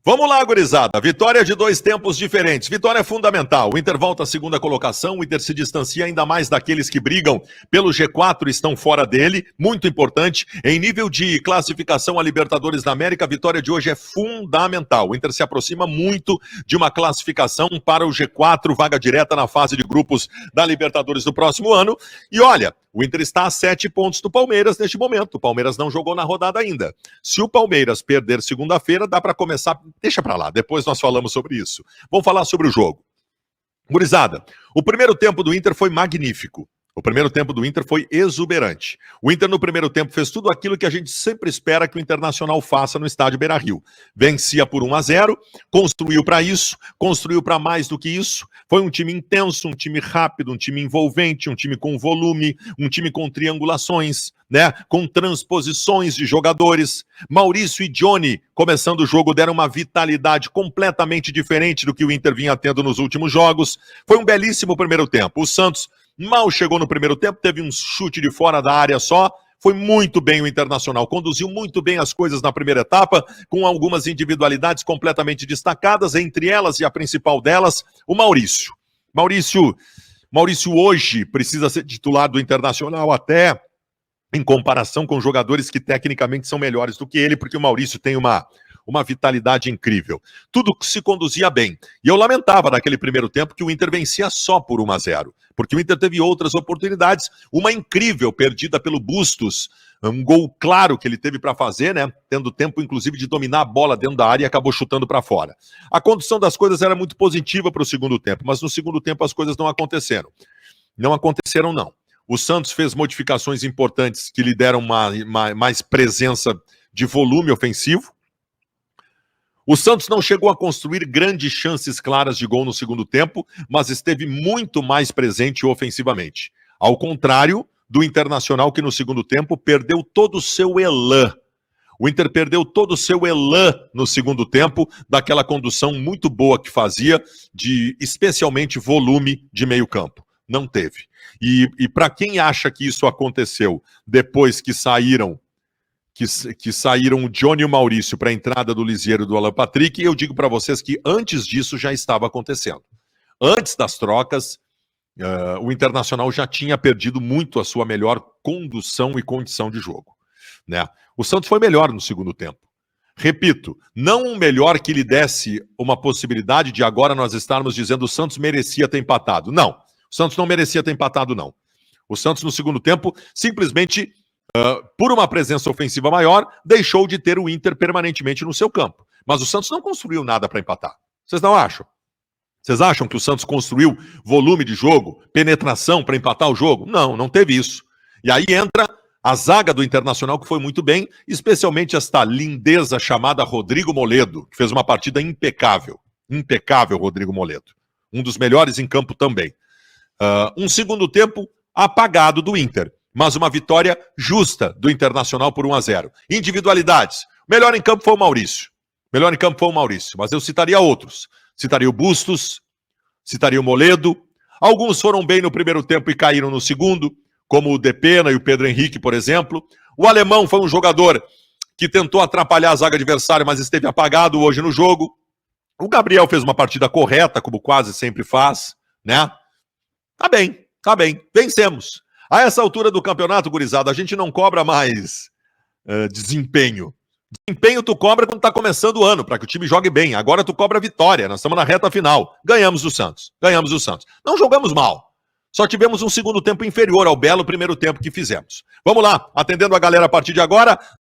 Vamos lá, gurizada. Vitória de dois tempos diferentes. Vitória fundamental. O Inter volta à segunda colocação. O Inter se distancia ainda mais daqueles que brigam pelo G4 e estão fora dele. Muito importante. Em nível de classificação a Libertadores da América, a vitória de hoje é fundamental. O Inter se aproxima muito de uma classificação para o G4, vaga direta na fase de grupos da Libertadores do próximo ano. E olha, o Inter está a 7 pontos do Palmeiras neste momento. O Palmeiras não jogou na rodada ainda. Se o Palmeiras perder segunda-feira, dá para começar... Deixa para lá, depois nós falamos sobre isso. Vamos falar sobre o jogo. Gurizada, o primeiro tempo do Inter foi magnífico. O primeiro tempo do Inter foi exuberante. O Inter no primeiro tempo fez tudo aquilo que a gente sempre espera que o Internacional faça no estádio Beira-Rio. Vencia por 1-0, construiu para isso, construiu para mais do que isso. Foi um time intenso, um time rápido, um time envolvente, um time com volume, um time com triangulações, né? Com transposições de jogadores. Maurício e Johnny, começando o jogo, deram uma vitalidade completamente diferente do que o Inter vinha tendo nos últimos jogos. Foi um belíssimo primeiro tempo. O Santos mal chegou no primeiro tempo, teve um chute de fora da área só. Foi muito bem o Internacional, conduziu muito bem as coisas na primeira etapa, com algumas individualidades completamente destacadas, entre elas e a principal delas, o Maurício. Maurício hoje precisa ser titular do Internacional até em comparação com jogadores que tecnicamente são melhores do que ele, porque o Maurício tem uma vitalidade incrível. Tudo se conduzia bem. E eu lamentava naquele primeiro tempo que o Inter vencia só por 1-0, porque o Inter teve outras oportunidades, uma incrível perdida pelo Bustos, um gol claro que ele teve para fazer, né? Tendo tempo, inclusive, de dominar a bola dentro da área e acabou chutando para fora. A condução das coisas era muito positiva para o segundo tempo, mas no segundo tempo as coisas não aconteceram. Não aconteceram, não. O Santos fez modificações importantes que lhe deram mais presença de volume ofensivo. O Santos não chegou a construir grandes chances claras de gol no segundo tempo, mas esteve muito mais presente ofensivamente. Ao contrário do Internacional, que no segundo tempo perdeu todo o seu elan. O Inter perdeu todo o seu elan no segundo tempo, daquela condução muito boa que fazia, de especialmente volume de meio campo. Não teve. E para quem acha que isso aconteceu depois que saíram o Johnny e o Maurício para a entrada do Lisieiro e do Alan Patrick, eu digo para vocês que antes disso já estava acontecendo. Antes das trocas, o Internacional já tinha perdido muito a sua melhor condução e condição de jogo, né? O Santos foi melhor no segundo tempo. Repito, não um melhor que lhe desse uma possibilidade de agora nós estarmos dizendo o Santos merecia ter empatado. Não, o Santos não merecia ter empatado, não. O Santos no segundo tempo simplesmente... por uma presença ofensiva maior, deixou de ter o Inter permanentemente no seu campo. Mas o Santos não construiu nada para empatar. Vocês não acham? Vocês acham que o Santos construiu volume de jogo, penetração para empatar o jogo? Não, não teve isso. E aí entra a zaga do Internacional, que foi muito bem, especialmente esta lindeza chamada Rodrigo Moledo, que fez uma partida impecável. Impecável, Rodrigo Moledo. Um dos melhores em campo também. Um segundo tempo apagado do Inter, mas uma vitória justa do Internacional por 1-0. Individualidades. Melhor em campo foi o Maurício. Mas eu citaria outros. Citaria o Bustos, citaria o Moledo. Alguns foram bem no primeiro tempo e caíram no segundo, como o Depena e o Pedro Henrique, por exemplo. O Alemão foi um jogador que tentou atrapalhar a zaga adversária, mas esteve apagado hoje no jogo. O Gabriel fez uma partida correta, como quase sempre faz, né? Tá bem. Vencemos. A essa altura do campeonato, gurizada, a gente não cobra mais desempenho. Desempenho tu cobra quando tá começando o ano, para que o time jogue bem. Agora tu cobra vitória, nós estamos na reta final. Ganhamos o Santos. Não jogamos mal. Só tivemos um segundo tempo inferior ao belo primeiro tempo que fizemos. Vamos lá, atendendo a galera a partir de agora.